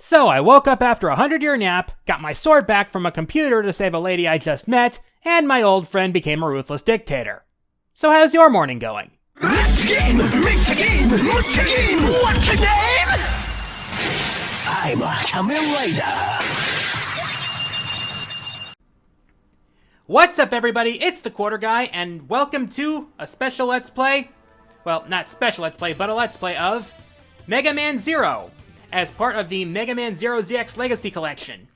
So I woke up after a 100-year nap, got my sword back from a computer to save a lady I just met, and my old friend became a ruthless dictator. So how's your morning going? Let's game! Make a game! What's a game? What's a game? I'm a Kamen Rider. What's up, everybody? It's the Quarter Guy, and welcome to a special Let's Play. Well, not special Let's Play, but a Let's Play of Mega Man Zero, as part of the Mega Man Zero ZX Legacy Collection.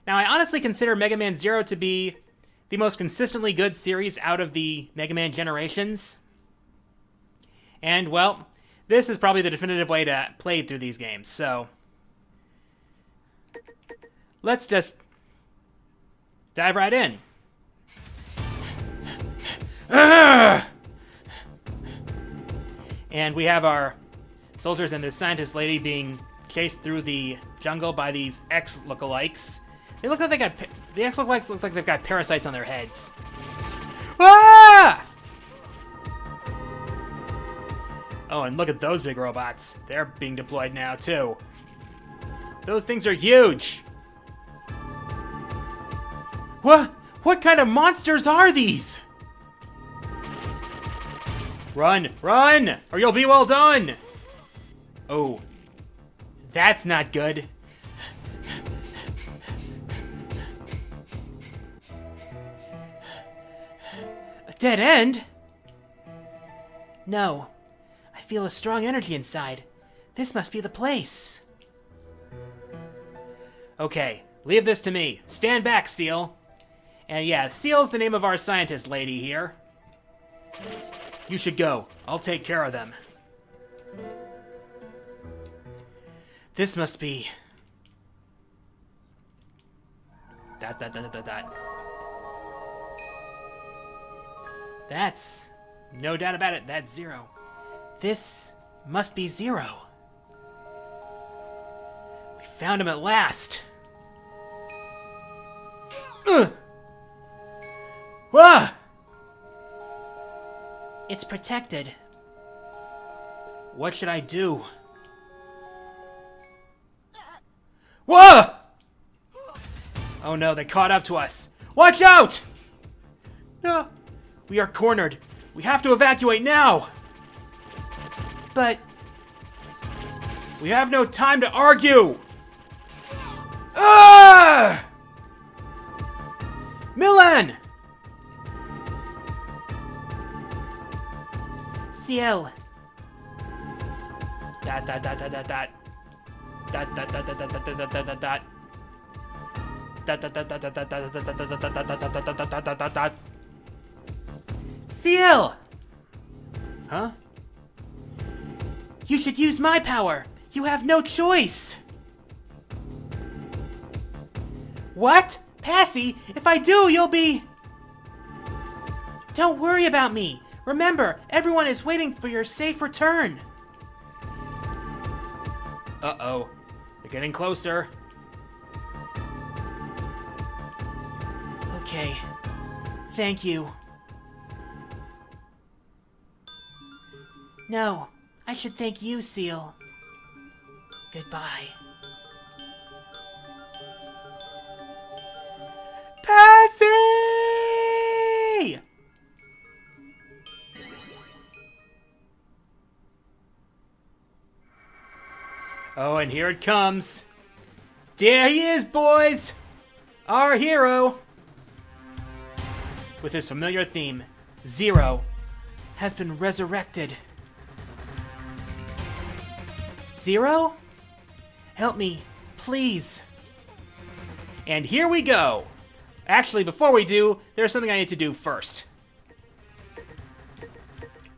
Now, I honestly consider Mega Man Zero to be the most consistently good series out of the Mega Man generations. And, well, this is probably the definitive way to play through these games, so let's just dive right in. And we have our soldiers and this scientist lady being chased through the jungle by these X lookalikes. They look like the X lookalikes look like they've got parasites on their heads. Ah! Oh, and look at those big robots. They're being deployed now, too. Those things are huge. What kind of monsters are these? Run, run, or you'll be well done. Oh, that's not good. A dead end? No, I feel a strong energy inside. This must be the place. Okay, leave this to me. Stand back, Seal. And yeah, Seal's the name of our scientist lady here. You should go. I'll take care of them. This must be... That's... no doubt about it, that's Zero. This must be Zero. We found him at last. Whoa! It's protected. What should I do? Whoa! Oh no, they caught up to us. Watch out! No, we are cornered. We have to evacuate now. But we have no time to argue. Ah! Milan! Ciel. Dot. Ciel! Huh? You should use my power. You have no choice. What? Passy, if I do, you'll be... Don't worry about me. Remember, everyone is waiting for your safe return. Uh-oh. They're getting closer. Okay. Thank you. No, I should thank you, Seal. Goodbye. Passy! Oh, and here it comes. There he is, boys! Our hero! With his familiar theme, Zero has been resurrected. Zero? Help me, please. And here we go. Actually, before we do, there's something I need to do first.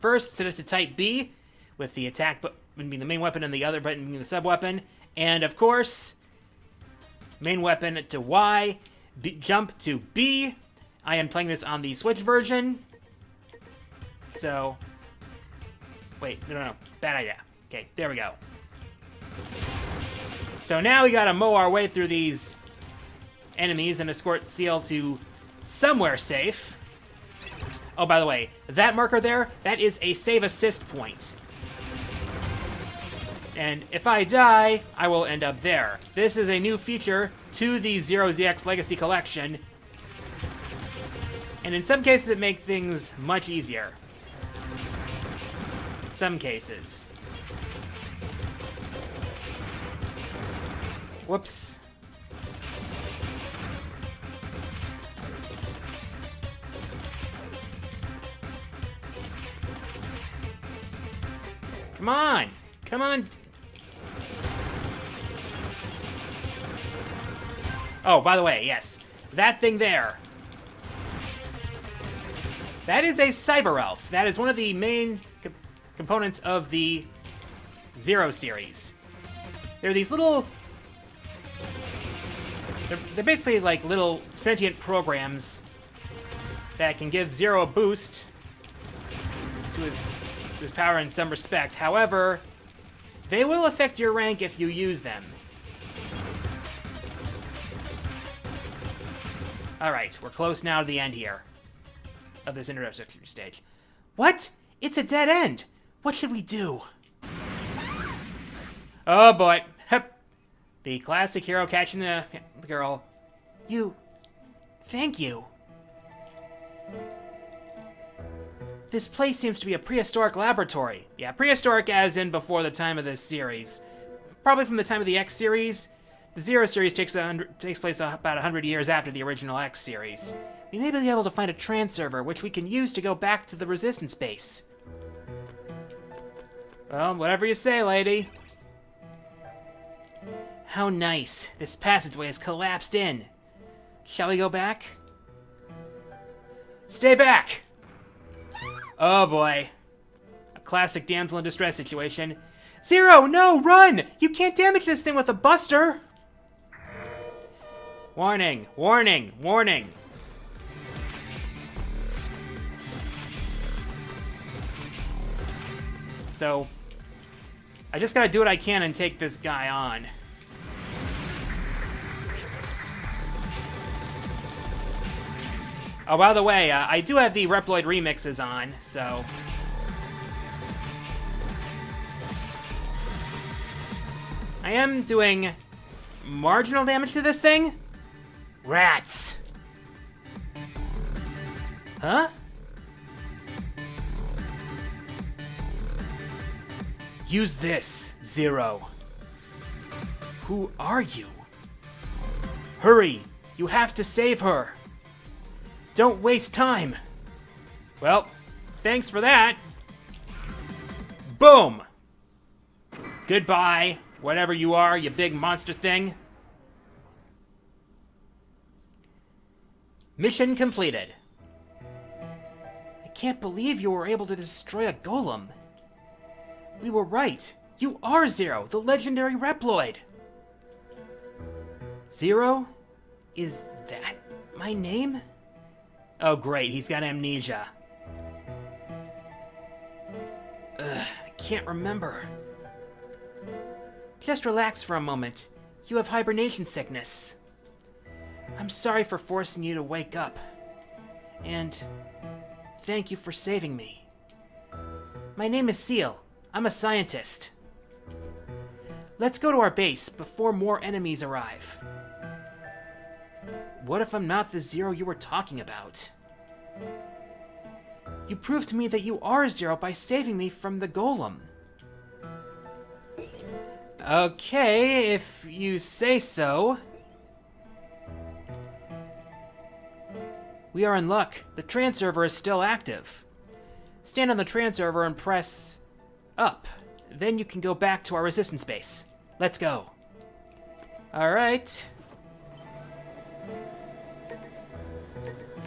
First, set it to type B with the attack button being the main weapon and the other button being the sub-weapon. And of course, main weapon to Y, jump to B. I am playing this on the Switch version. So, wait, no, bad idea. Okay, there we go. So now we gotta mow our way through these enemies and escort Seal to somewhere safe. Oh, by the way, that marker there, that is a save assist point. And if I die, I will end up there. This is a new feature to the Zero ZX Legacy Collection. And in some cases, it makes things much easier. Some cases. Whoops. Come on! Come on! Oh, by the way, yes. That thing there. That is a Cyber Elf. That is one of the main components of the Zero series. They're these little... They're basically like little sentient programs that can give Zero a boost to his power in some respect. However, they will affect your rank if you use them. Alright, we're close now to the end here of this introductory stage. What? It's a dead end! What should we do? Oh boy. Hup. The classic hero catching the girl. Thank you. This place seems to be a prehistoric laboratory. Yeah, prehistoric as in before the time of this series. Probably from the time of the X series. The Zero series takes place about 100 years after the original X series. We may be able to find a transerver, which we can use to go back to the Resistance base. Well, whatever you say, lady. How nice. This passageway has collapsed in. Shall we go back? Stay back! Oh boy. A classic damsel in distress situation. Zero, no, run! You can't damage this thing with a buster! Warning, warning, warning. So, I just gotta do what I can and take this guy on. Oh, by the way, I do have the Reploid remixes on, so... I am doing marginal damage to this thing. Rats! Huh? Use this, Zero. Who are you? Hurry! You have to save her! Don't waste time! Well, thanks for that! Boom! Goodbye, whatever you are, you big monster thing. Mission completed. I can't believe you were able to destroy a golem. We were right. You are Zero, the legendary Reploid. Zero? Is that my name? Oh great, he's got amnesia. I can't remember. Just relax for a moment. You have hibernation sickness. I'm sorry for forcing you to wake up. And thank you for saving me. My name is Seal. I'm a scientist. Let's go to our base before more enemies arrive. What if I'm not the Zero you were talking about? You proved to me that you are Zero by saving me from the golem. Okay, if you say so. We are in luck. The transerver is still active. Stand on the transerver and press up. Then you can go back to our resistance base. Let's go. Alright.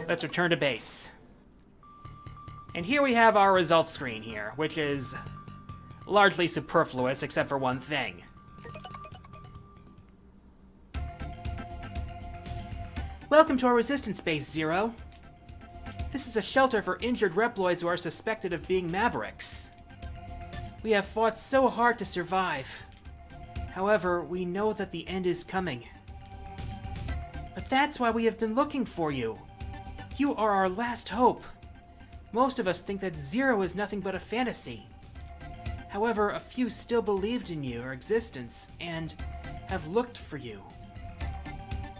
Let's return to base. And here we have our results screen here, which is largely superfluous except for one thing. Welcome to our resistance base, Zero. This is a shelter for injured Reploids who are suspected of being Mavericks. We have fought so hard to survive. However, we know that the end is coming. But that's why we have been looking for you. You are our last hope. Most of us think that Zero is nothing but a fantasy. However, a few still believed in your existence and have looked for you.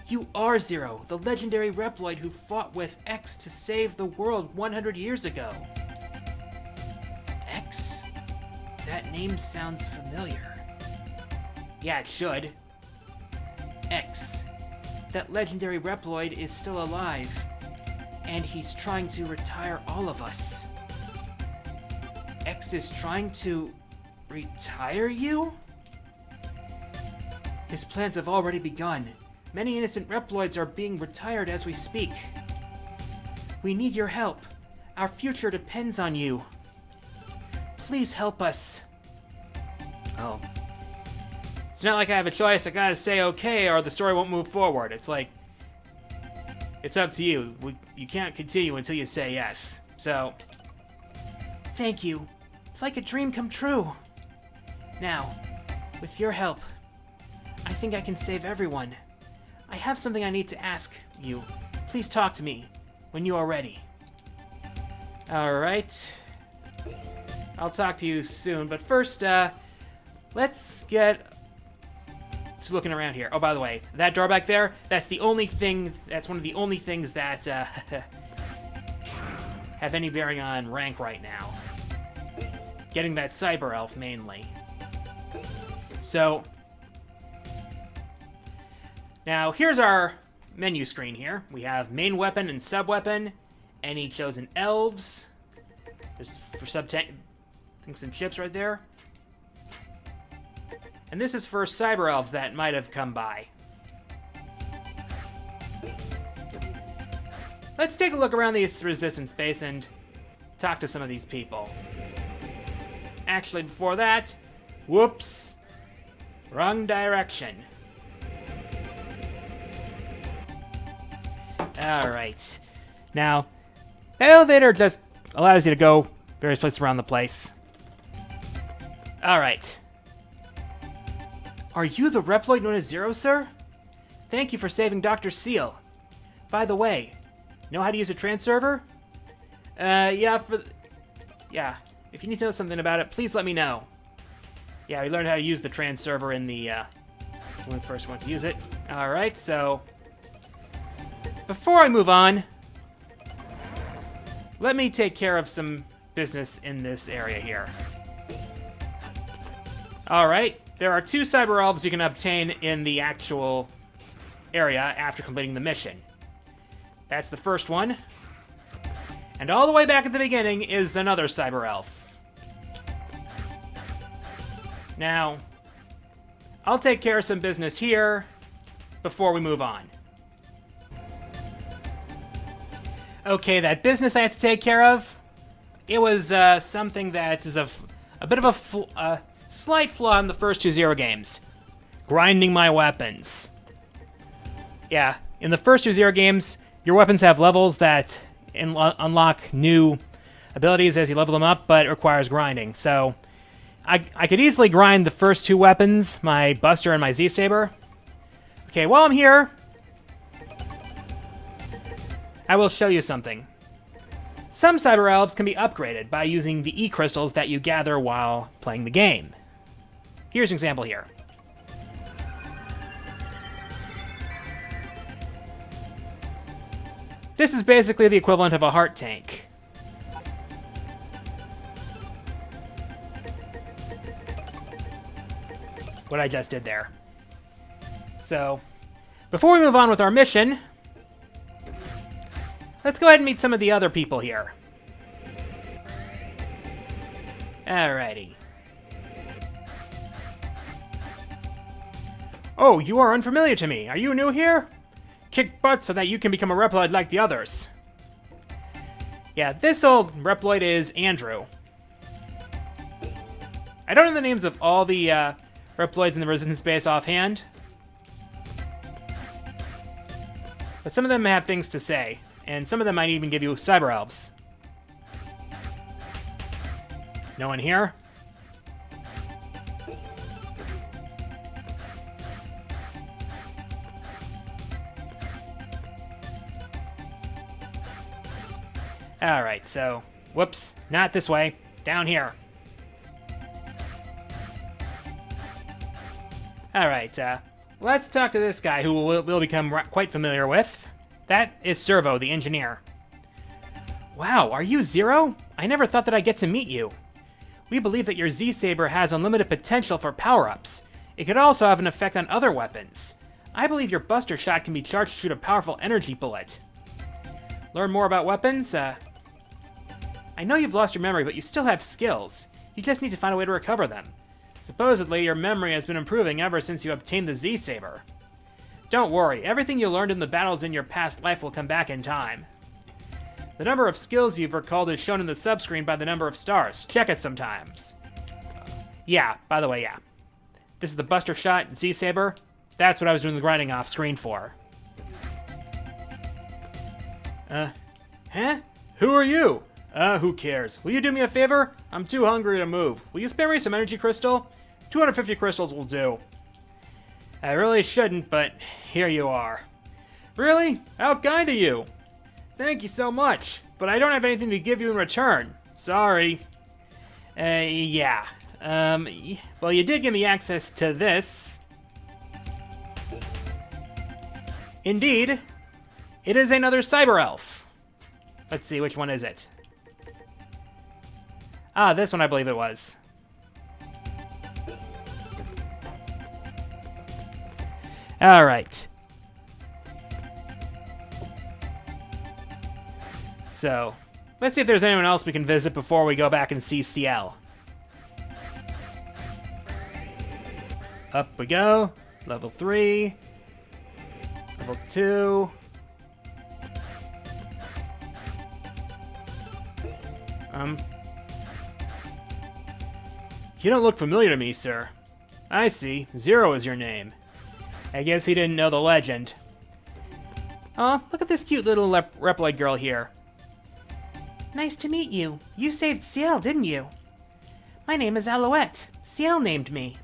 You are Zero, the legendary Reploid who fought with X to save the world 100 years ago. X? That name sounds familiar. Yeah, it should. X. That legendary Reploid is still alive, and he's trying to retire all of us. X is trying to retire you? His plans have already begun. Many innocent Reploids are being retired as we speak. We need your help. Our future depends on you. Please help us. Oh. It's not like I have a choice. I gotta say okay or the story won't move forward. It's like, it's up to you. You can't continue until you say yes. So, thank you. It's like a dream come true. Now, with your help, I think I can save everyone. I have something I need to ask you. Please talk to me when you are ready. Alright. I'll talk to you soon, but first, let's get to looking around here. Oh, by the way, that door back there, that's one of the only things that, have any bearing on rank right now. Getting that Cyber Elf, mainly. So, now here's our menu screen here. We have main weapon and sub-weapon, any chosen elves. There's for sub-tanks and ships right there. And this is for cyber elves that might have come by. Let's take a look around this resistance base and talk to some of these people. Actually, before that, whoops, wrong direction. Alright. Now, the elevator just allows you to go various places around the place. Alright. Are you the Reploid known as Zero, sir? Thank you for saving Dr. Seal. By the way, know how to use a trans server? Yeah. If you need to know something about it, please let me know. Yeah, we learned how to use the trans server in the, when we first went to use it. Alright, so before I move on, let me take care of some business in this area here. Alright, there are 2 cyber elves you can obtain in the actual area after completing the mission. That's the first one. And all the way back at the beginning is another cyber elf. Now, I'll take care of some business here before we move on. Okay, that business I have to take care of, it was something that is a bit of a slight flaw in the first 2 Zero games. Grinding my weapons. Yeah, in the first 2 Zero games, your weapons have levels that unlock new abilities as you level them up, but it requires grinding. So, I could easily grind the first 2 weapons, my Buster and my Z-Saber. Okay, while I'm here, I will show you something. Some cyber elves can be upgraded by using the E-crystals that you gather while playing the game. Here's an example here. This is basically the equivalent of a heart tank. What I just did there. So, before we move on with our mission, let's go ahead and meet some of the other people here. Alrighty. Oh, you are unfamiliar to me. Are you new here? Kick butt so that you can become a Reploid like the others. Yeah, this old Reploid is Andrew. I don't know the names of all the Reploids in the Resistance base offhand, but some of them have things to say, and some of them might even give you cyber elves. No one here? Alright, so, whoops, not this way, down here. Alright, let's talk to this guy who we'll become quite familiar with. That is Servo, the engineer. Wow, are you Zero? I never thought that I'd get to meet you. We believe that your Z-Saber has unlimited potential for power-ups. It could also have an effect on other weapons. I believe your Buster Shot can be charged to shoot a powerful energy bullet. Learn more about weapons? I know you've lost your memory, but you still have skills. You just need to find a way to recover them. Supposedly, your memory has been improving ever since you obtained the Z-Saber. Don't worry, everything you learned in the battles in your past life will come back in time. The number of skills you've recalled is shown in the subscreen by the number of stars. Check it sometimes. Yeah, by the way, yeah. This is the Buster Shot Z-Saber. That's what I was doing the grinding off screen for. Huh? Who are you? Who cares? Will you do me a favor? I'm too hungry to move. Will you spare me some energy crystal? 250 crystals will do. I really shouldn't, but here you are. Really? How kind of you. Thank you so much, but I don't have anything to give you in return. Sorry. Yeah. Well, you did give me access to this. Indeed. It is another Cyber Elf. Let's see, which one is it? Ah, this one I believe it was. Alright. So, let's see if there's anyone else we can visit before we go back and see CL. Up we go. Level 3. Level 2. You don't look familiar to me, sir. I see. Zero is your name. I guess he didn't know the legend. Aw, look at this cute little Reploid girl here. Nice to meet you. You saved CL, didn't you? My name is Alouette. CL named me.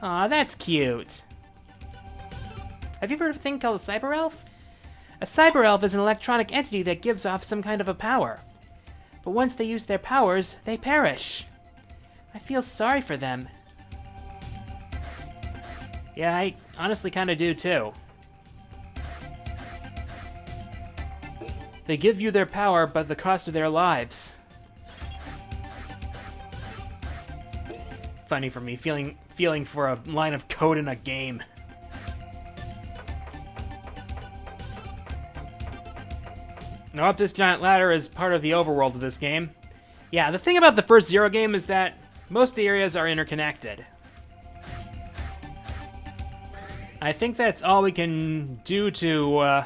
Aw, that's cute. Have you heard of a thing called a Cyber Elf? A Cyber Elf is an electronic entity that gives off some kind of a power. But once they use their powers, they perish. I feel sorry for them. Yeah, I honestly kind of do too. They give you their power, but at the cost of their lives. Funny for me, feeling for a line of code in a game. Now, up this giant ladder is part of the overworld of this game. Yeah, the thing about the first Zero game is that most of the areas are interconnected. I think that's all we can do to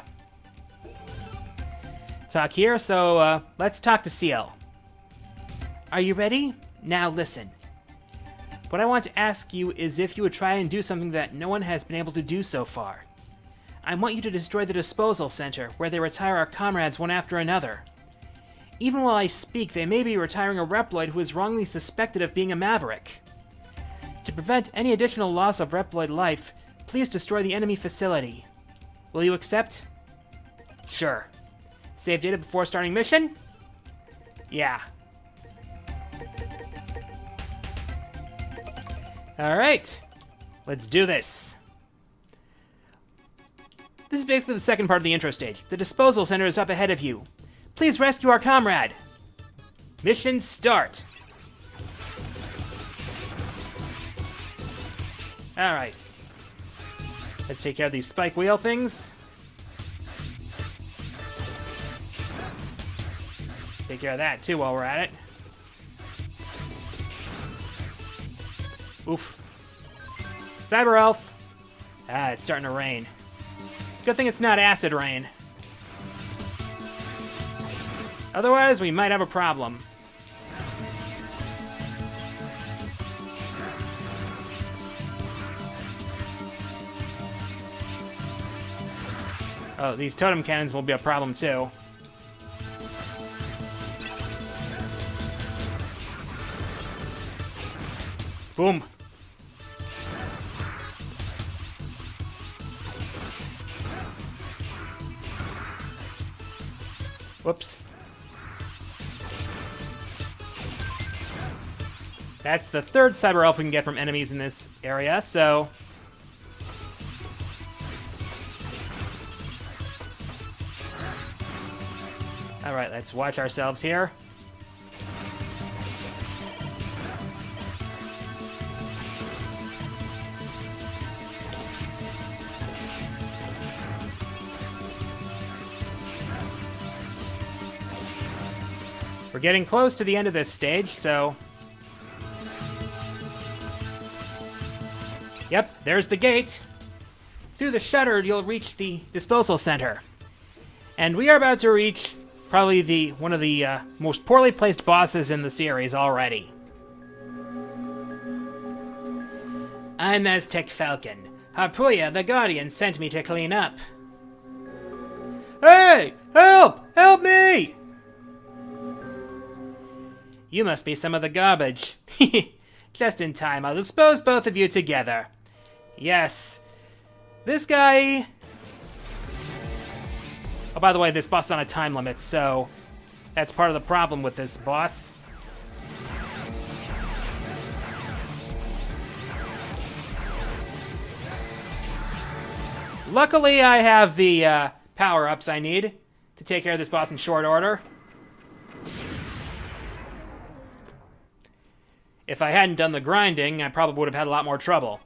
talk here, so let's talk to CL. Are you ready? Now listen. What I want to ask you is if you would try and do something that no one has been able to do so far. I want you to destroy the disposal center, where they retire our comrades one after another. Even while I speak, they may be retiring a Reploid who is wrongly suspected of being a Maverick. To prevent any additional loss of Reploid life, please destroy the enemy facility. Will you accept? Sure. Save data before starting mission? Yeah. Alright. Let's do this. This is basically the second part of the intro stage. The disposal center is up ahead of you. Please rescue our comrade. Mission start. Alright. Let's take care of these spike wheel things. Take care of that too while we're at it. Oof. Cyber Elf. Ah, it's starting to rain. Good thing it's not acid rain. Otherwise, we might have a problem. Oh, these totem cannons will be a problem too. Boom. Whoops. That's the third Cyber Elf we can get from enemies in this area, so Alright, let's watch ourselves here. We're getting close to the end of this stage, so... Yep, there's the gate. Through the shutter, you'll reach the disposal center. And we are about to reach probably one of the most poorly placed bosses in the series already. I'm Aztec Falcon. Harpuya, the Guardian, sent me to clean up. Hey! Help! Help me! You must be some of the garbage. Just in time, I'll dispose both of you together. Yes. This guy... Oh, by the way, this boss is on a time limit, so that's part of the problem with this boss. Luckily, I have the power-ups I need to take care of this boss in short order. If I hadn't done the grinding, I probably would have had a lot more trouble.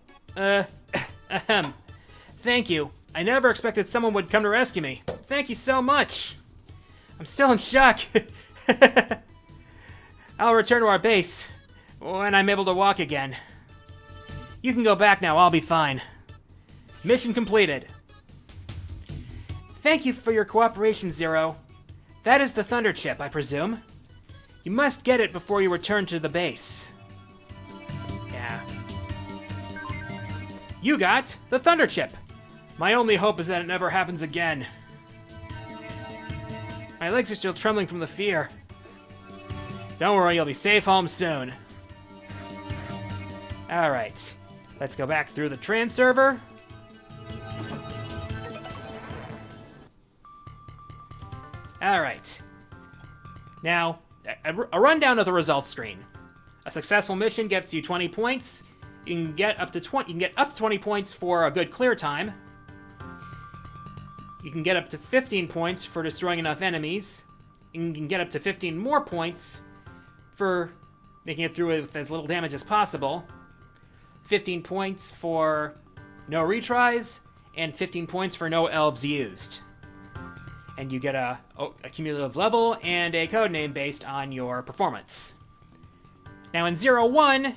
Thank you. I never expected someone would come to rescue me. Thank you so much. I'm still in shock. I'll return to our base when I'm able to walk again. You can go back now, I'll be fine. Mission completed. Thank you for your cooperation, Zero. That is the Thunder Chip, I presume. You must get it before you return to the base. Yeah. You got the Thunder Chip. My only hope is that it never happens again. My legs are still trembling from the fear. Don't worry, you'll be safe home soon. Alright. Let's go back through the trans server. Alright. Now, a rundown of the results screen. A successful mission gets you 20 points. You can get up to 20 points for a good clear time. You can get up to 15 points for destroying enough enemies. You can get up to 15 more points for making it through with as little damage as possible. 15 points for no retries, and 15 points for no elves used. And you get a cumulative level and a codename based on your performance. Now in 0-1,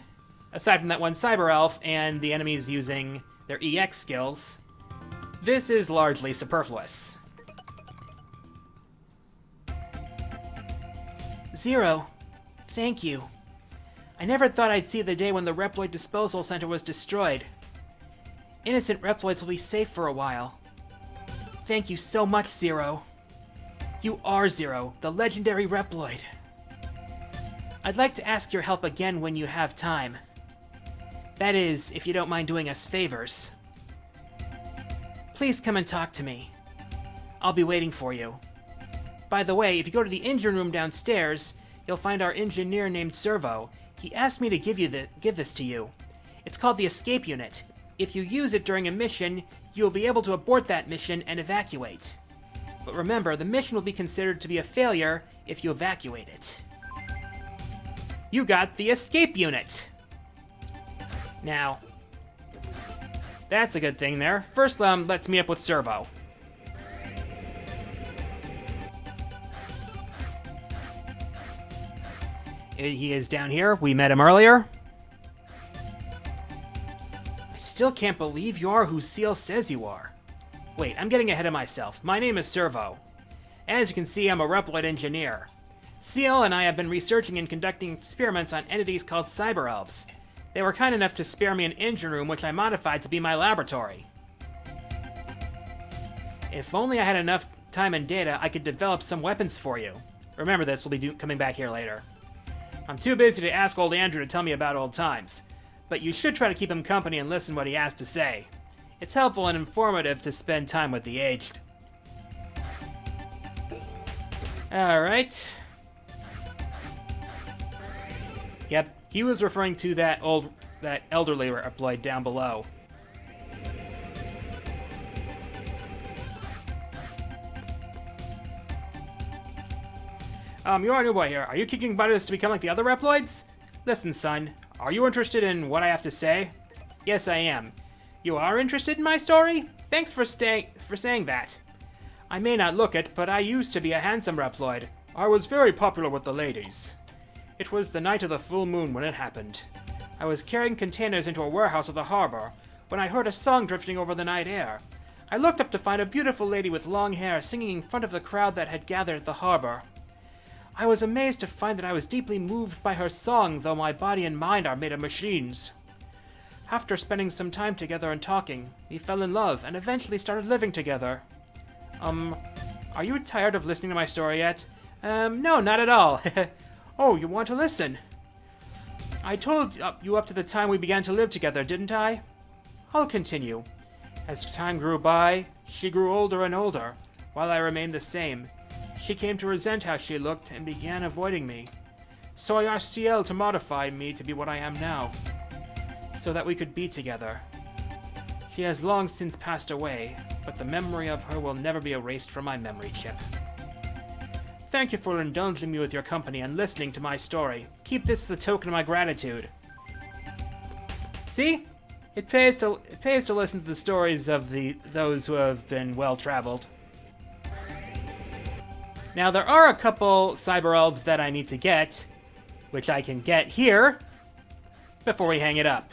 aside from that one cyber elf and the enemies using their EX skills, this is largely superfluous. Zero, thank you. I never thought I'd see the day when the Reploid Disposal Center was destroyed. Innocent Reploids will be safe for a while. Thank you so much, Zero. You are Zero, the legendary Reploid. I'd like to ask your help again when you have time. That is, if you don't mind doing us favors. Please come and talk to me. I'll be waiting for you. By the way, if you go to the engine room downstairs, you'll find our engineer named Servo. He asked me to give this to you. It's called the Escape Unit. If you use it during a mission, you'll be able to abort that mission and evacuate. But remember, the mission will be considered to be a failure if you evacuate it. You got the Escape Unit! Now, that's a good thing there. First, let's meet up with Servo. He is down here. We met him earlier. I still can't believe you are who Seal says you are. Wait, I'm getting ahead of myself. My name is Servo. As you can see, I'm a Reploid engineer. Seal and I have been researching and conducting experiments on entities called cyber elves. They were kind enough to spare me an engine room which I modified to be my laboratory. If only I had enough time and data, I could develop some weapons for you. Remember this, we'll be coming back here later. I'm too busy to ask old Andrew to tell me about old times, but you should try to keep him company and listen what he has to say. It's helpful and informative to spend time with the aged. Alright. Yep, he was referring to that elderly Reploid down below. You're a new boy here. Are you kicking buttons to become like the other Reploids? Listen, son. Are you interested in what I have to say? Yes, I am. You are interested in my story? Thanks for saying that. I may not look it, but I used to be a handsome Reploid. I was very popular with the ladies. It was the night of the full moon when it happened. I was carrying containers into a warehouse at the harbor when I heard a song drifting over the night air. I looked up to find a beautiful lady with long hair singing in front of the crowd that had gathered at the harbor. I was amazed to find that I was deeply moved by her song, though my body and mind are made of machines. After spending some time together and talking, we fell in love and eventually started living together. Are you tired of listening to my story yet? No, not at all. Oh, you want to listen? I told you up to the time we began to live together, didn't I? I'll continue. As time grew by, she grew older and older, while I remained the same. She came to resent how she looked and began avoiding me. So I asked CL to modify me to be what I am now, so that we could be together. She has long since passed away, but the memory of her will never be erased from my memory chip. Thank you for indulging me with your company and listening to my story. Keep this as a token of my gratitude. See? It pays to listen to the stories of those who have been well-traveled. Now, there are a couple cyber elves that I need to get, which I can get here before we hang it up.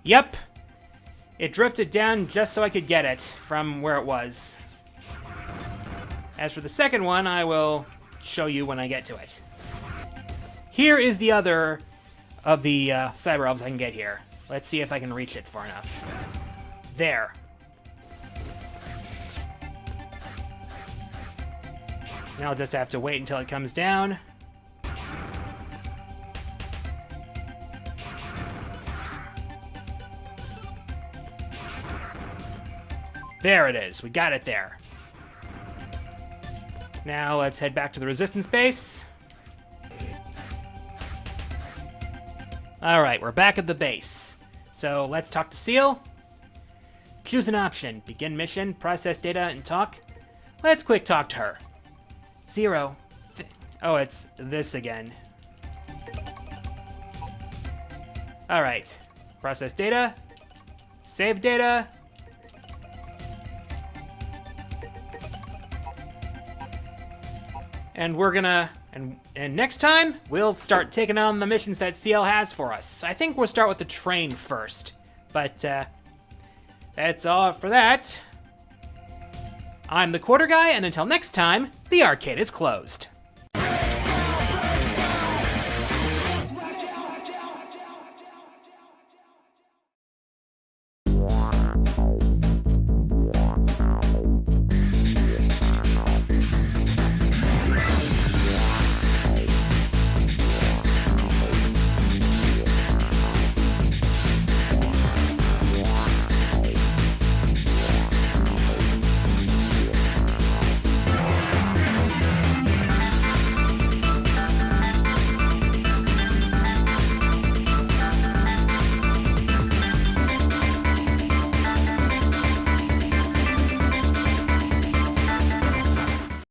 Yep. It drifted down just so I could get it from where it was. As for the second one, I will show you when I get to it. Here is the other of the cyber elves I can get here. Let's see if I can reach it far enough. There. Now I'll just have to wait until it comes down. There it is. We got it there. Now let's head back to the resistance base. Alright, we're back at the base. So let's talk to Seal. Choose an option. Begin mission, process data, and talk. Let's quick talk to her. 0. Oh, it's this again. Alright. Process data. Save data. And we're gonna, and next time, we'll start taking on the missions that CL has for us. I think we'll start with the train first. But, that's all for that. I'm the Quarter Guy, and until next time, the arcade is closed.